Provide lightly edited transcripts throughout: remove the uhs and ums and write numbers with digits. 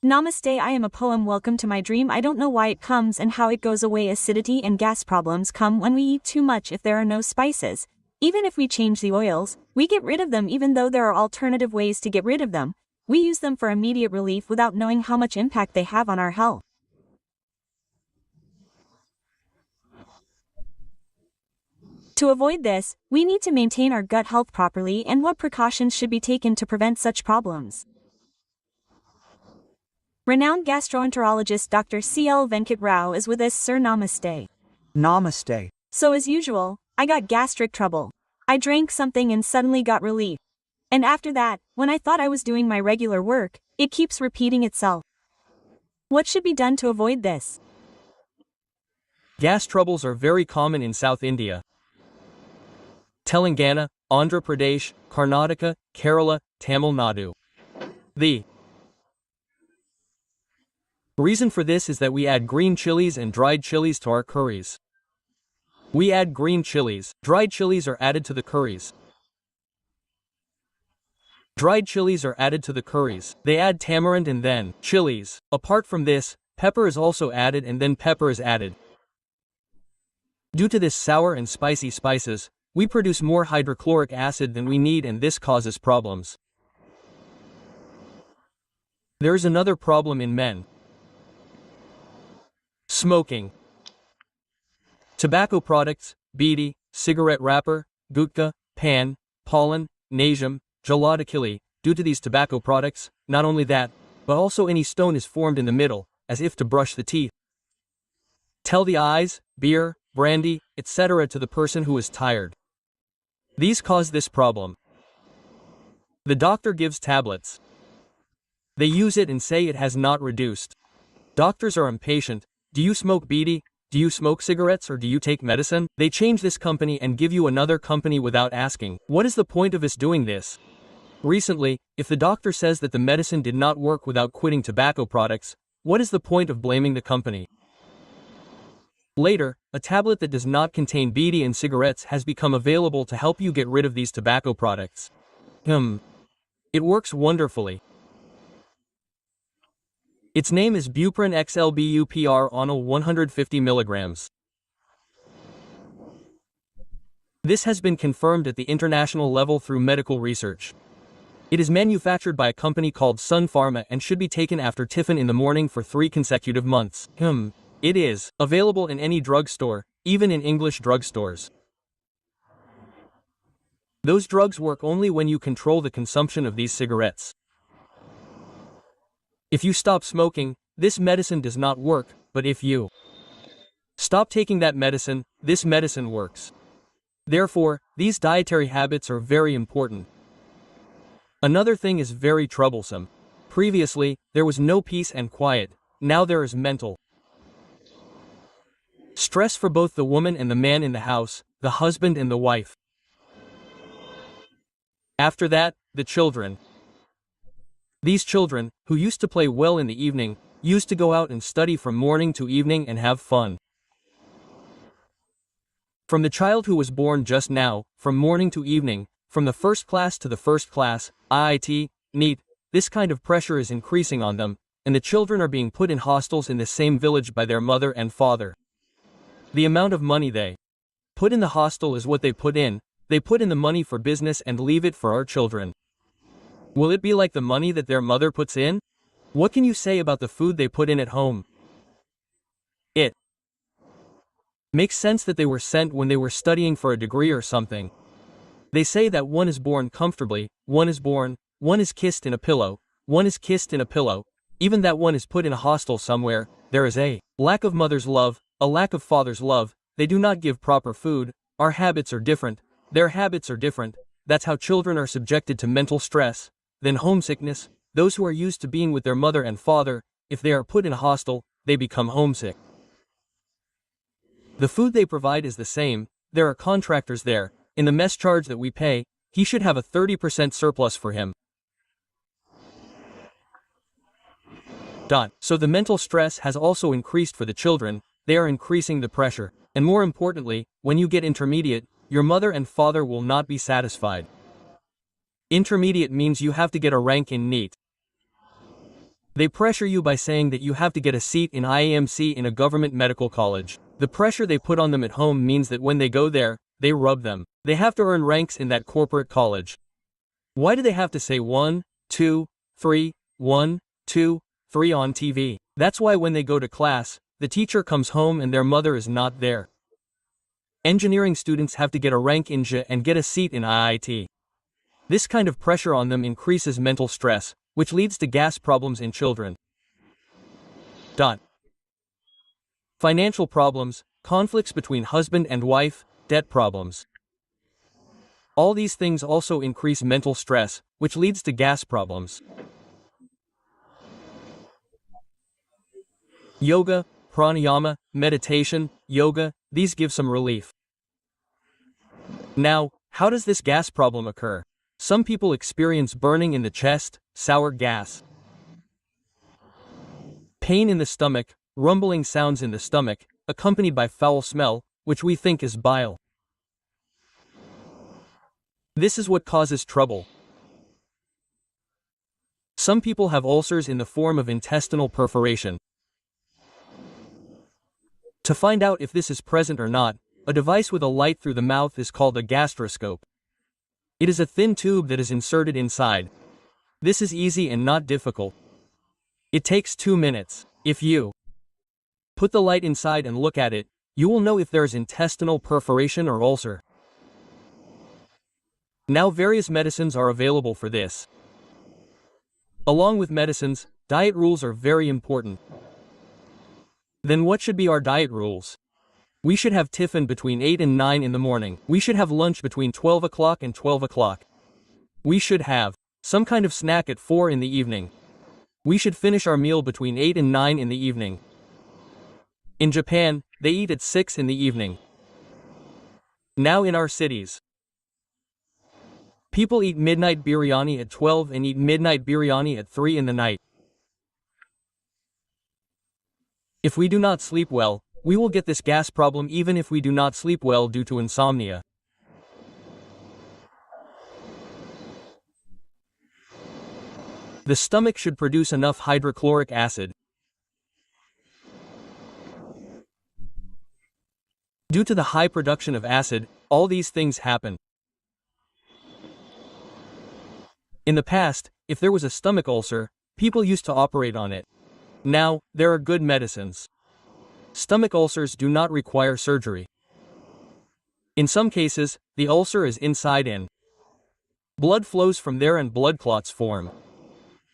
Namaste, I am a poem. Welcome to my dream. I don't know why it comes and how it goes away. Acidity and gas problems come when we eat too much. If there are no spices, even if we change the oils, we get rid of them. Even though there are alternative ways to get rid of them, we use them for immediate relief without knowing how much impact they have on our health. To avoid this, we need to maintain our gut health properly. And what precautions should be taken to prevent such problems? Renowned gastroenterologist Dr.CL Venkata Rao is with us. Sir, namaste. Namaste. So as usual, I got gastric trouble. I drank something and suddenly got relief. And after that, when I thought I was doing my regular work, it keeps repeating itself. What should be done to avoid this? Gas troubles are very common in South India. Telangana, Andhra Pradesh, Karnataka, Kerala, Tamil Nadu. The reason for this is that we add green chilies and dried chilies to our curries. We add green chilies. Dried chilies are added to the curries. Dried chilies are added to the curries. They add tamarind and then chilies. Apart from this, pepper is also added and then pepper is added. Due to this sour and spicy spices, we produce more hydrochloric acid than we need, and this causes problems. There is another problem in men. Smoking. Tobacco products, bidi, cigarette wrapper, gutka, pan, pollen, najam, jaladakili. Due to these tobacco products, not only that, but also any stone is formed in the middle, as if to brush the teeth. Tell the eyes, beer, brandy, etc. to the person who is tired. These cause this problem. The doctor gives tablets. They use it and say it has not reduced. Doctors are impatient. Do you smoke bidi? Do you smoke cigarettes, or do you take medicine? They change this company and give you another company without asking. What is the point of us doing this? Recently, if the doctor says that the medicine did not work without quitting tobacco products, what is the point of blaming the company? Later, a tablet that does not contain bidi and cigarettes has become available to help you get rid of these tobacco products. It works wonderfully. Its name is Buprin XLBUPR Onal 150 mg. This has been confirmed at the international level through medical research. It is manufactured by a company called Sun Pharma and should be taken after tiffin in the morning for 3 consecutive months. It is available in any drugstore, even in English drugstores. Those drugs work only when you control the consumption of these cigarettes. If you stop smoking, this medicine does not work, but if you stop taking that medicine, this medicine works. Therefore, these dietary habits are very important. Another thing is very troublesome. Previously, there was no peace and quiet. Now there is mental stress for both the woman and the man in the house, the husband and the wife. After that, the children. These children, who used to play well in the evening, used to go out and study from morning to evening and have fun. From the child who was born just now, from morning to evening, from the first class to the first class, IIT, NEET, this kind of pressure is increasing on them, and the children are being put in hostels in the same village by their mother and father. The amount of money they put in the hostel is what they put in the money for business and leave it for our children. Will it be like the money that their mother puts in? What can you say about the food they put in at home? It makes sense that they were sent when they were studying for a degree or something. They say that one is born comfortably, one is kissed in a pillow, even that one is put in a hostel somewhere. There is a lack of mother's love, a lack of father's love. They do not give proper food. Our habits are different. Their habits are different. That's how children are subjected to mental stress. Then homesickness. Those who are used to being with their mother and father, if they are put in a hostel, they become homesick. The food they provide is the same. There are contractors there. In the mess charge that we pay, he should have a 30% surplus for him. So the mental stress has also increased for the children. They are increasing the pressure. And more importantly, when you get intermediate, your mother and father will not be satisfied. Intermediate means you have to get a rank in NEET. They pressure you by saying that you have to get a seat in IAMC in a government medical college. The pressure they put on them at home means that when they go there, they rub them. They have to earn ranks in that corporate college. Why do they have to say 1, 2, 3, 1, 2, 3 on TV? That's why when they go to class, the teacher comes home and their mother is not there. Engineering students have to get a rank in JA and get a seat in IIT. This kind of pressure on them increases mental stress, which leads to gas problems in children. Financial problems, conflicts between husband and wife, debt problems. All these things also increase mental stress, which leads to gas problems. Yoga, pranayama, meditation, yoga, these give some relief. Now, how does this gas problem occur? Some people experience burning in the chest, sour gas, pain in the stomach, rumbling sounds in the stomach, accompanied by foul smell, which we think is bile. This is what causes trouble. Some people have ulcers in the form of intestinal perforation. To find out if this is present or not, a device with a light through the mouth is called a gastroscope. It is a thin tube that is inserted inside. This is easy and not difficult. It takes 2 minutes. If you put the light inside and look at it, you will know if there is intestinal perforation or ulcer. Now various medicines are available for this. Along with medicines, diet rules are very important. Then what should be our diet rules? We should have tiffin between 8 and 9 in the morning. We should have lunch between 12 o'clock and 12 o'clock. We should have some kind of snack at 4 in the evening. We should finish our meal between 8 and 9 in the evening. In Japan, they eat at 6 in the evening. Now in our cities, people eat midnight biryani at 12 and eat midnight biryani at 3 in the night. If we do not sleep well, we will get this gas problem even if we do not sleep well due to insomnia. The stomach should produce enough hydrochloric acid. Due to the high production of acid, all these things happen. In the past, if there was a stomach ulcer, people used to operate on it. Now, there are good medicines. Stomach ulcers do not require surgery. In some cases, the ulcer is inside in. Blood flows from there and blood clots form.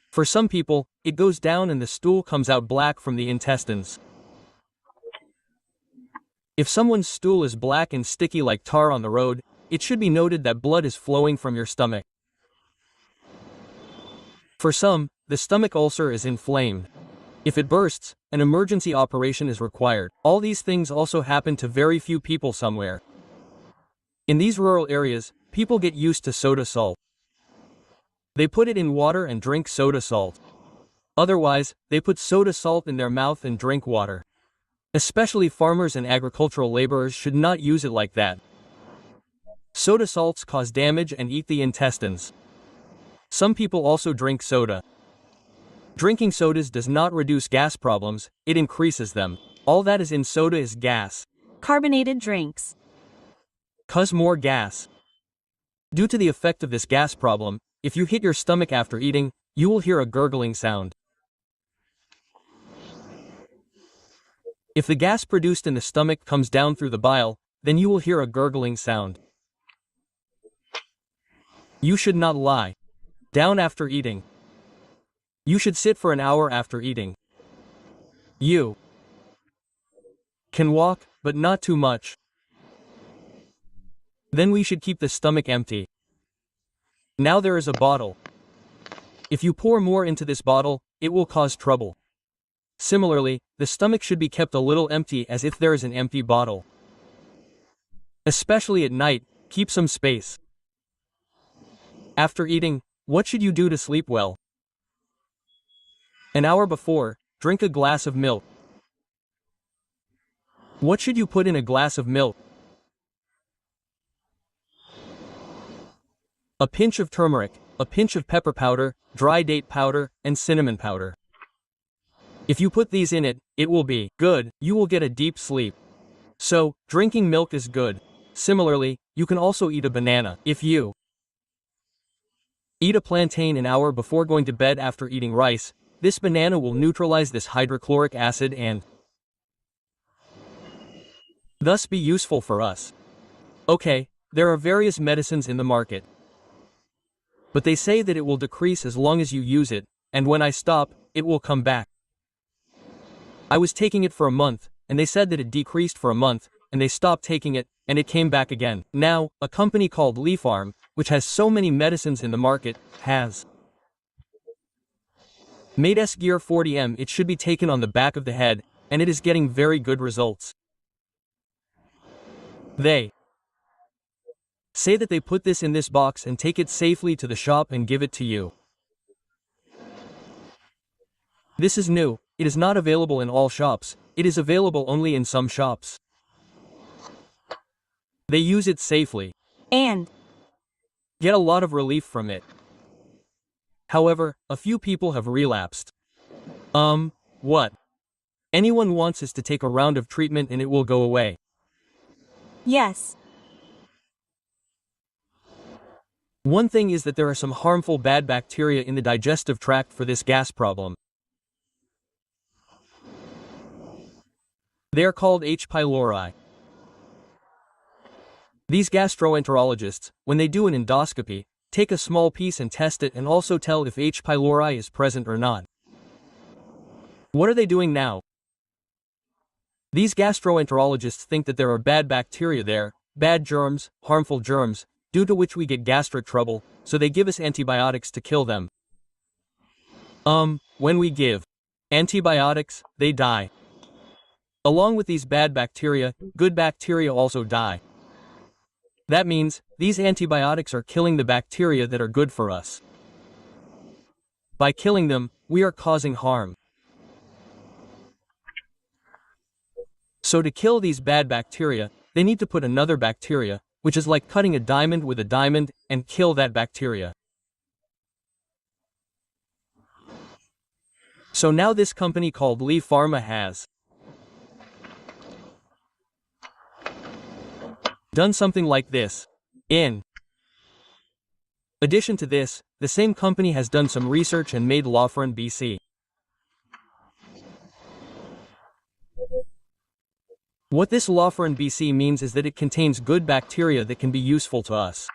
For some people, it goes down and the stool comes out black from the intestines. If someone's stool is black and sticky like tar on the road, it should be noted that blood is flowing from your stomach. For some, the stomach ulcer is inflamed. If it bursts, an emergency operation is required. All these things also happen to very few people somewhere. In these rural areas, people get used to soda salt. They put it in water and drink soda salt. Otherwise, they put soda salt in their mouth and drink water. Especially farmers and agricultural laborers should not use it like that. Soda salts cause damage and eat the intestines. Some people also drink soda. Drinking sodas does not reduce gas problems, it increases them. All that is in soda is gas. Carbonated drinks Cause more gas. Due to the effect of this gas problem, if you hit your stomach after eating, you will hear a gurgling sound. If the gas produced in the stomach comes down through the bile, then you will hear a gurgling sound. You should not lie down after eating. You should sit for an hour after eating. You can walk, but not too much. Then we should keep the stomach empty. Now there is a bottle. If you pour more into this bottle, it will cause trouble. Similarly, the stomach should be kept a little empty as if there is an empty bottle. Especially at night, keep some space. After eating, what should you do to sleep well? An hour before, drink a glass of milk. What should you put in a glass of milk? a pinch of turmeric, a pinch of pepper powder, dry date powder, and cinnamon powder. If you put these in it, it will be good. You will get a deep sleep. So, drinking milk is good. Similarly, you can also eat a banana. If you eat a plantain an hour before going to bed after eating rice, this banana will neutralize this hydrochloric acid and thus be useful for us. Okay, there are various medicines in the market, but they say that it will decrease as long as you use it, and when I stop, it will come back. I was taking it for a month, and they said that it decreased for a month, and they stopped taking it, and it came back again. Now, a company called Leafarm, which has so many medicines in the market, has made S-Gear 40M. It should be taken on the back of the head, and it is getting very good results. They say that they put this in this box and take it safely to the shop and give it to you. This is new. It is not available in all shops. It is available only in some shops. They use it safely and get a lot of relief from it. However, a few people have relapsed. What anyone wants is to take a round of treatment and it will go away. yes. One thing is that there are some harmful bad bacteria in the digestive tract for this gas problem. They are called H. pylori. These gastroenterologists, when they do an endoscopy, take a small piece and test it and also tell if H. pylori is present or not. What are they doing now? These gastroenterologists think that there are bad bacteria there, bad germs, harmful germs, due to which we get gastric trouble, so they give us antibiotics to kill them. When we give antibiotics, they die. Along with these bad bacteria, good bacteria also die. That means, these antibiotics are killing the bacteria that are good for us. By killing them, we are causing harm. So to kill these bad bacteria, they need to put another bacteria, which is like cutting a diamond with a diamond, and kill that bacteria. So now this company called Lee Pharma has done something like this. In addition to this, the same company has done some research and made Lofren BC. What this Lofren BC means is that it contains good bacteria that can be useful to us.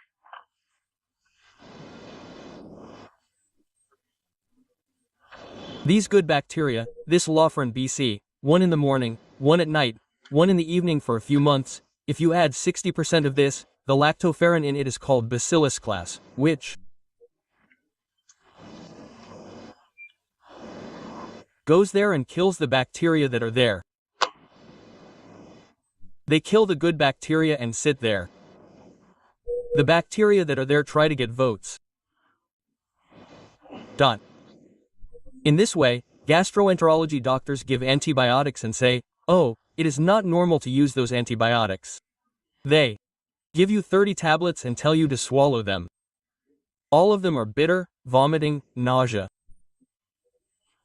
These good bacteria, this Lofren BC, one in the morning, one at night, one in the evening for a few months, if you add 60% of this, the lactoferrin in it is called Bacillus class, which goes there and kills the bacteria that are there. They kill the good bacteria and sit there. The bacteria that are there try to get votes. In this way, gastroenterology doctors give antibiotics and say, oh, it is not normal to use those antibiotics. They give you 30 tablets and tell you to swallow them. All of them are bitter, vomiting, nausea.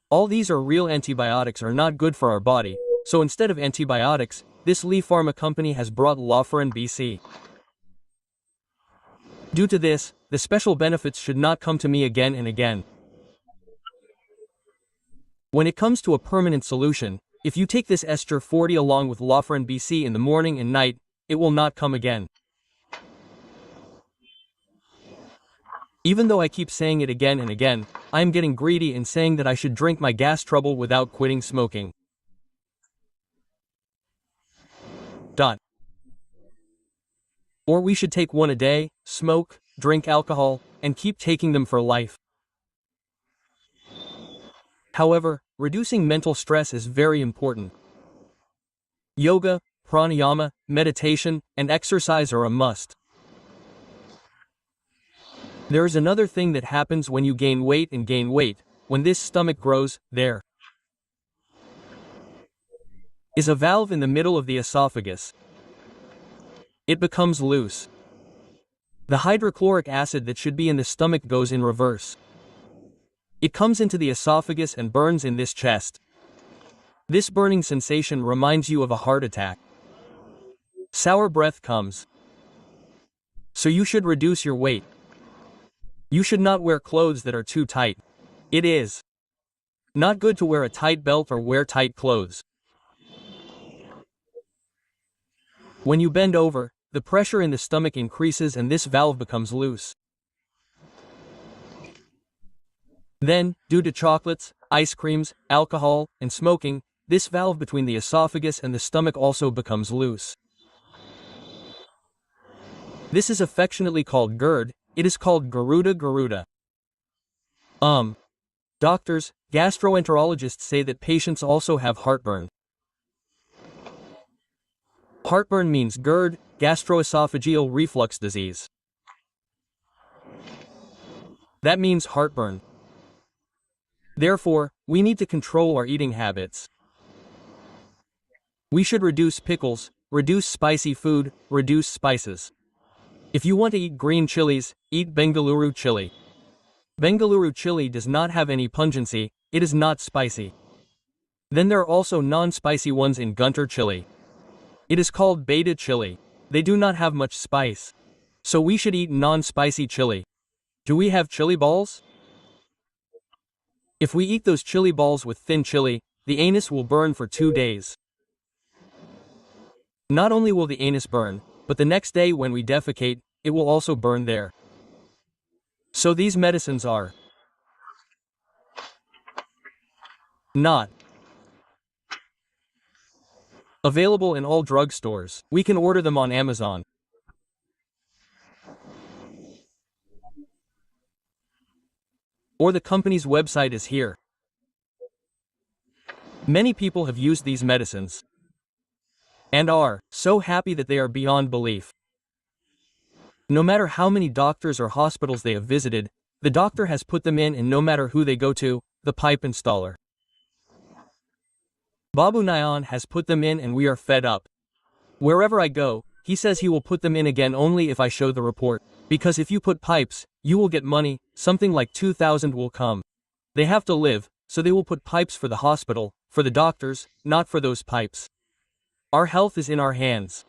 All these are real antibiotics are not good for our body, so instead of antibiotics, this Lee Pharma company has brought Lofren BC. Due to this, the special benefits should not come to me again and again. When it comes to a permanent solution, if you take this Ester 40 along with Lofren BC in the morning and night, it will not come again. Even though I keep saying it again and again, I am getting greedy in saying that I should drink my gas trouble without quitting smoking. Or we should take one a day, smoke, drink alcohol, and keep taking them for life. However, reducing mental stress is very important. Yoga, pranayama, meditation, and exercise are a must. There is another thing that happens when you gain weight. When this stomach grows, there is a valve in the middle of the esophagus. It becomes loose. The hydrochloric acid that should be in the stomach goes in reverse. It comes into the esophagus and burns in this chest. This burning sensation reminds you of a heart attack. Sour breath comes. So you should reduce your weight. You should not wear clothes that are too tight. It is not good to wear a tight belt or wear tight clothes. When you bend over, the pressure in the stomach increases and this valve becomes loose. Then, due to chocolates, ice creams, alcohol, and smoking, this valve between the esophagus and the stomach also becomes loose. This is affectionately called GERD. It is called Garuda. Doctors, gastroenterologists say that patients also have heartburn. Heartburn means GERD, gastroesophageal reflux disease. That means heartburn. Therefore, we need to control our eating habits. We should reduce pickles, reduce spicy food, reduce spices. If you want to eat green chilies, eat Bengaluru chili. Bengaluru chili does not have any pungency, it is not spicy. Then there are also non-spicy ones in Guntur chili. It is called Beta chili. They do not have much spice. So we should eat non-spicy chili. Do we have chili balls? If we eat those chili balls with thin chili, the anus will burn for 2 days. Not only will the anus burn, but the next day when we defecate, it will also burn there. So these medicines are not available in all drugstores. We can order them on Amazon. Or the company's website is here. Many people have used these medicines and are so happy that they are beyond belief. No matter how many doctors or hospitals they have visited, the doctor has put them in, and no matter who they go to, the pipe installer Babu Nayan has put them in, and we are fed up. Wherever I go, he says he will put them in again only if I show the report. Because if you put pipes, you will get money, something like 2,000 will come. They have to live, so they will put pipes for the hospital, for the doctors, not for those pipes. Our health is in our hands.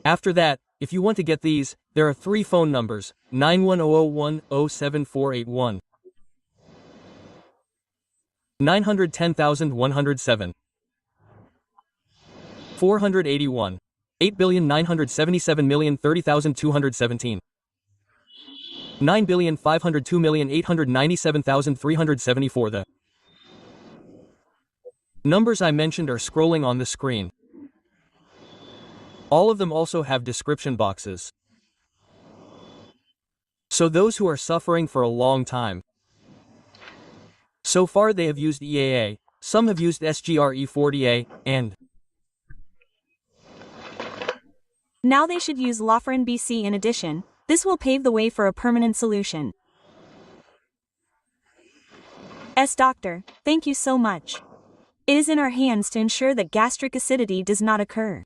After that, if you want to get these, there are 3 phone numbers, 91001-07481, 910,107, 481, 8,977,030,217, 9,502,897,374. The numbers I mentioned are scrolling on the screen. All of them also have description boxes. So those who are suffering for a long time. So far they have used EAA, some have used SGRE40A, and now they should use Lofren BC in addition. This will pave the way for a permanent solution. Doctor, thank you so much. It is in our hands to ensure that gastric acidity does not occur.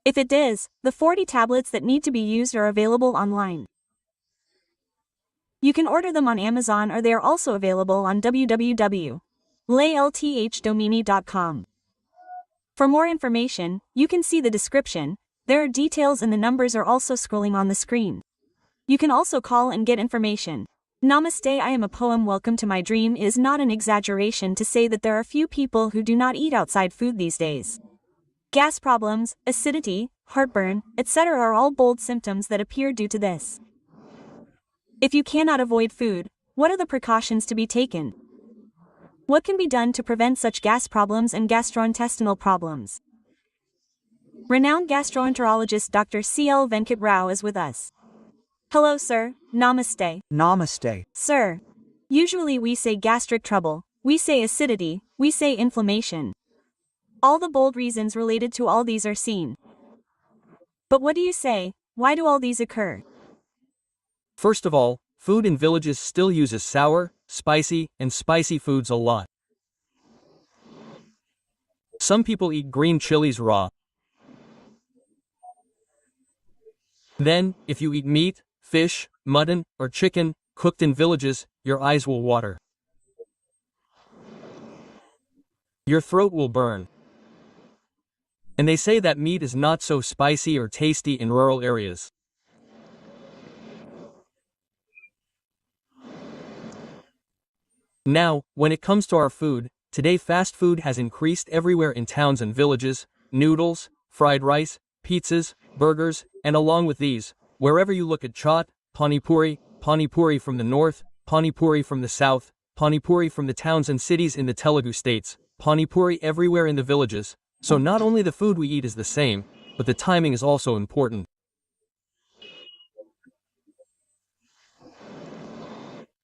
If it does, the 40 tablets that need to be used are available online. You can order them on Amazon, or they are also available on www.laylthdomini.com. For more information, you can see the description. There are details and the numbers are also scrolling on the screen. You can also call and get information. Namaste, I am a poem. Welcome to my dream. It is not an exaggeration to say that there are few people who do not eat outside food these days. Gas problems, acidity, heartburn, etc. are all bold symptoms that appear due to this. If you cannot avoid food, what are the precautions to be taken? What can be done to prevent such gas problems and gastrointestinal problems? Renowned gastroenterologist Dr.CL Venkata Rao is with us. Hello sir, namaste. Namaste. Sir, usually we say gastric trouble, we say acidity, we say inflammation. All the bold reasons related to all these are seen. But what do you say, why do all these occur? First of all, food in villages still uses sour, spicy, and spicy foods a lot. Some people eat green chilies raw. Then, if you eat meat, fish, mutton, or chicken, cooked in villages, your eyes will water. Your throat will burn. And they say that meat is not so spicy or tasty in rural areas. Now, when it comes to our food, today fast food has increased everywhere in towns and villages. Noodles, fried rice, pizzas, burgers, and along with these, wherever you look at chaat, pani puri from the north, pani puri from the south, pani puri from the towns and cities in the Telugu states, pani puri everywhere in the villages. So not only the food we eat is the same, but the timing is also important.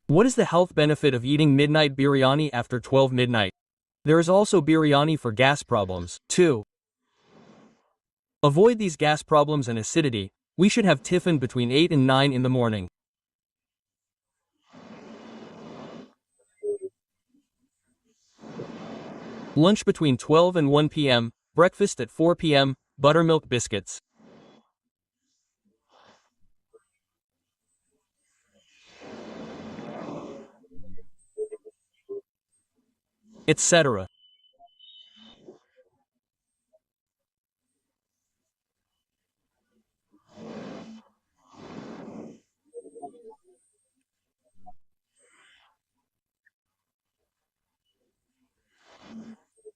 What is the health benefit of eating midnight biryani after 12 midnight? There is also biryani for gas problems, too. Avoid these gas problems and acidity. We should have tiffin between 8 and 9 in the morning. Lunch between 12 and 1 p.m., breakfast at 4 p.m., buttermilk biscuits, etc.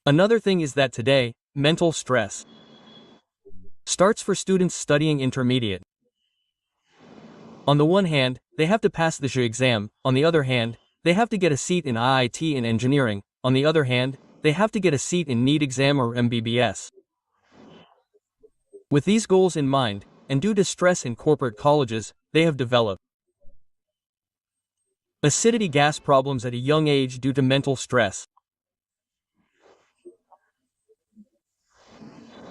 Another thing is that today, mental stress starts for students studying intermediate. On the one hand, they have to pass the JEE exam. On the other hand, they have to get a seat in IIT in engineering. On the other hand, they have to get a seat in NEET exam or MBBS. With these goals in mind, and due to stress in corporate colleges, they have developed acidity gas problems at a young age due to mental stress.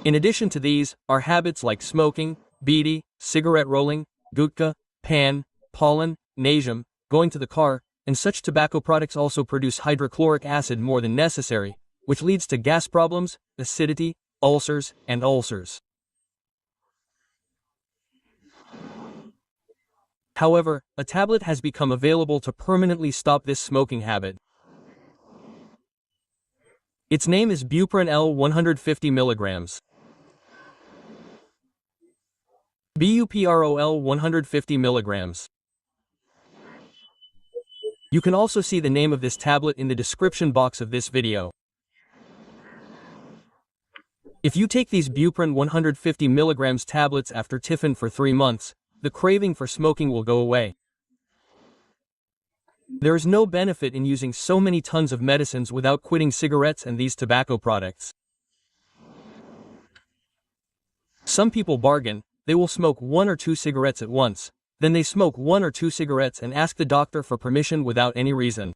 In addition to these, are habits like smoking, bidi, cigarette rolling, gutka, pan, pollen, najam, going to the car, and such tobacco products also produce hydrochloric acid more than necessary, which leads to gas problems, acidity, ulcers, and ulcers. However, a tablet has become available to permanently stop this smoking habit. Its name is Buprin L 150 mg. BUPROL 150 mg. You can also see the name of this tablet in the description box of this video. If you take these Buprin 150 mg tablets after tiffin for 3 months, the craving for smoking will go away. There is no benefit in using so many tons of medicines without quitting cigarettes and these tobacco products. Some people bargain. They will smoke 1 or 2 cigarettes at once, then they smoke 1 or 2 cigarettes and ask the doctor for permission without any reason.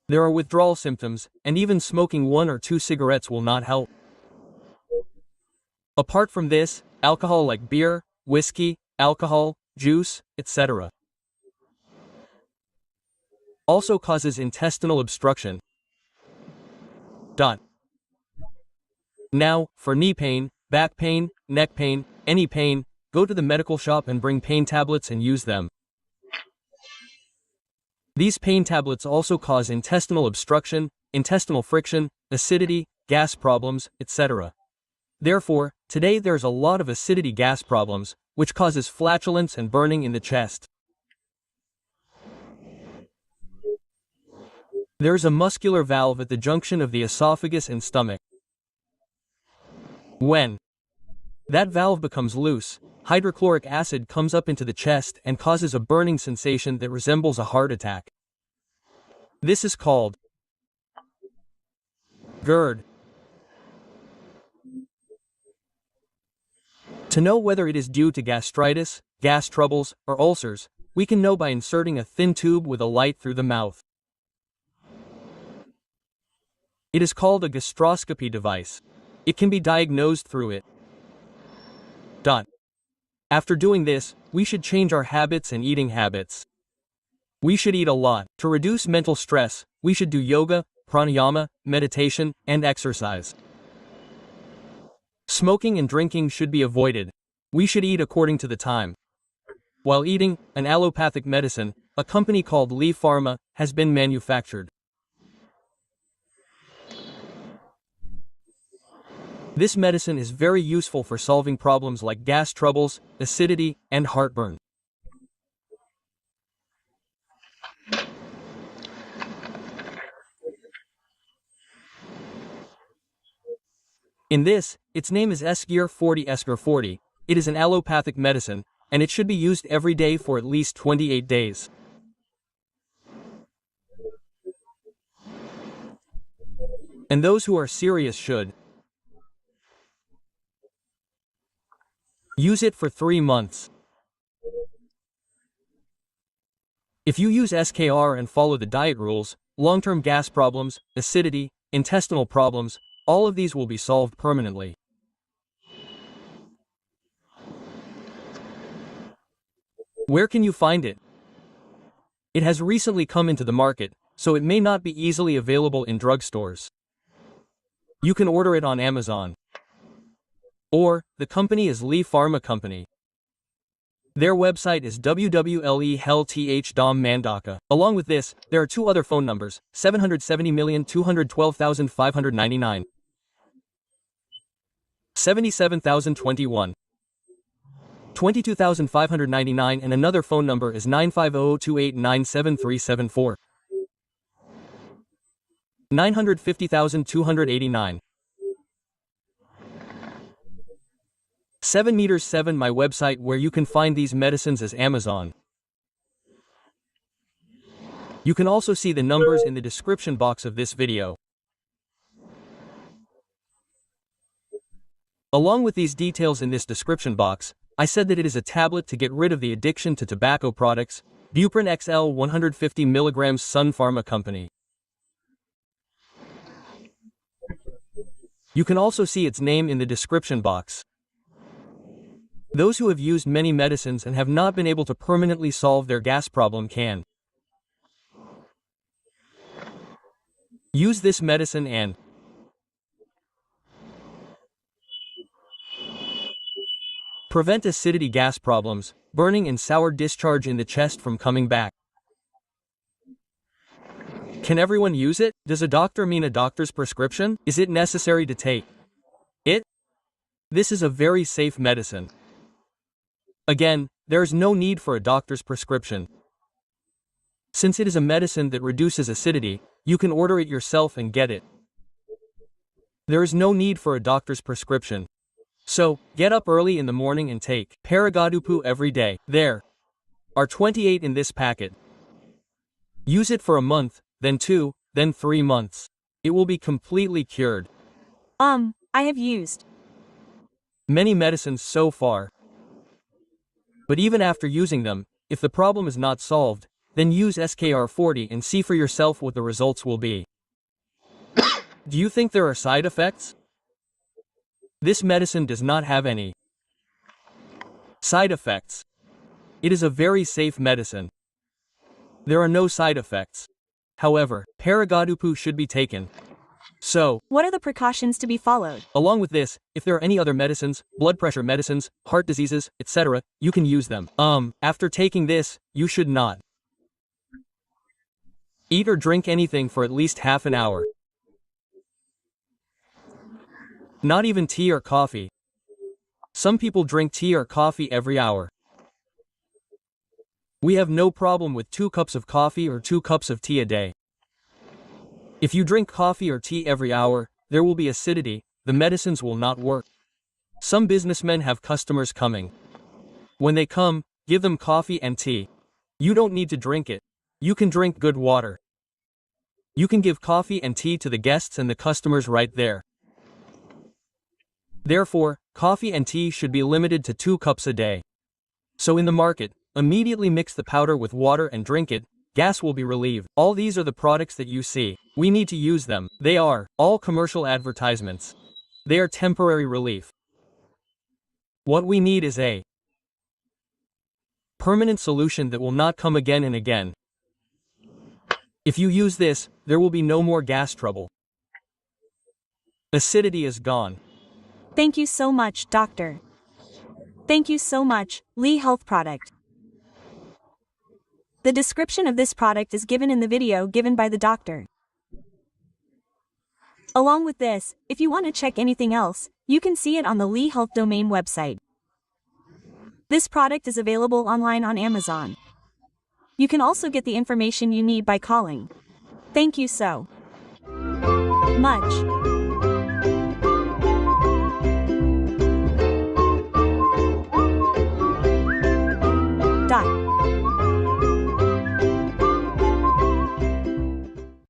There are withdrawal symptoms, and even smoking 1 or 2 cigarettes will not help. Apart from this, alcohol like beer, whiskey, alcohol, juice, etc. also causes intestinal obstruction. Now, for knee pain, back pain, neck pain, any pain, go to the medical shop and bring pain tablets and use them. These pain tablets also cause intestinal obstruction, intestinal friction, acidity, gas problems, etc. Therefore, today there's a lot of acidity gas problems, which causes flatulence and burning in the chest. There's a muscular valve at the junction of the esophagus and stomach. When that valve becomes loose, hydrochloric acid comes up into the chest and causes a burning sensation that resembles a heart attack. This is called GERD. To know whether it is due to gastritis, gas troubles, or ulcers, we can know by inserting a thin tube with a light through the mouth. It is called a gastroscopy device. It can be diagnosed through it. After doing this, we should change our habits and eating habits. We should eat a lot. To reduce mental stress, we should do yoga, pranayama, meditation, and exercise. Smoking and drinking should be avoided. We should eat according to the time. While eating, an allopathic medicine, a company called Lee Pharma, has been manufactured. This medicine is very useful for solving problems like gas troubles, acidity, and heartburn. In this, its name is Esgear 40 Esger 40. It is an allopathic medicine, and it should be used every day for at least 28 days. And those who are serious should use it for 3 months. If you use SKR and follow the diet rules, long-term gas problems, acidity, intestinal problems, all of these will be solved permanently. Where can you find it? It has recently come into the market, so it may not be easily available in drugstores. You can order it on Amazon. Or, the company is Lee Pharma Company. Their website is www.lehealth.com. Along with this, there are 2 other phone numbers, 770,212,599, 77,021, 22,599, and another phone number is 950-289-7374, 950,289. 7 meters 7. My website where you can find these medicines is Amazon. You can also see the numbers in the description box of this video. Along with these details in this description box, I said that it is a tablet to get rid of the addiction to tobacco products, Buprin XL 150 mg Sun Pharma Company. You can also see its name in the description box. Those who have used many medicines and have not been able to permanently solve their gas problem can use this medicine and prevent acidity gas problems, burning and sour discharge in the chest from coming back. Can everyone use it? Does a doctor mean a doctor's prescription? Is it necessary to take it? This is a very safe medicine. Again, there is no need for a doctor's prescription. Since it is a medicine that reduces acidity, you can order it yourself and get it. There is no need for a doctor's prescription. So, get up early in the morning and take Paragadupu every day. There are 28 in this packet. Use it for a month, then 2, then 3 months. It will be completely cured. I have used many medicines so far. But even after using them, if the problem is not solved, then use SKR 40 and see for yourself what the results will be. Do you think there are side effects? This medicine does not have any side effects. It is a very safe medicine. There are no side effects. However, Paragadupu should be taken. So, what are the precautions to be followed? Along with this, if there are any other medicines, blood pressure medicines, heart diseases, etc., you can use them. After taking this, you should not eat or drink anything for at least half an hour. Not even tea or coffee. Some people drink tea or coffee every hour. We have no problem with 2 cups of coffee or 2 cups of tea a day. If you drink coffee or tea every hour, there will be acidity, the medicines will not work. Some businessmen have customers coming. When they come, give them coffee and tea. You don't need to drink it. You can drink good water. You can give coffee and tea to the guests and the customers right there. Therefore, coffee and tea should be limited to 2 cups a day. So in the market, immediately mix the powder with water and drink it. Gas will be relieved. All these are the products that you see. We need to use them. They are all commercial advertisements. They are temporary relief. What we need is a permanent solution that will not come again and again. If you use this, there will be no more gas trouble. Acidity is gone. Thank you so much, doctor. Thank you so much, Lee Health Product. The description of this product is given in the video given by the doctor. Along with this, if you want to check anything else, you can see it on the Lee Health domain website. This product is available online on Amazon. You can also get the information you need by calling. Thank you so much.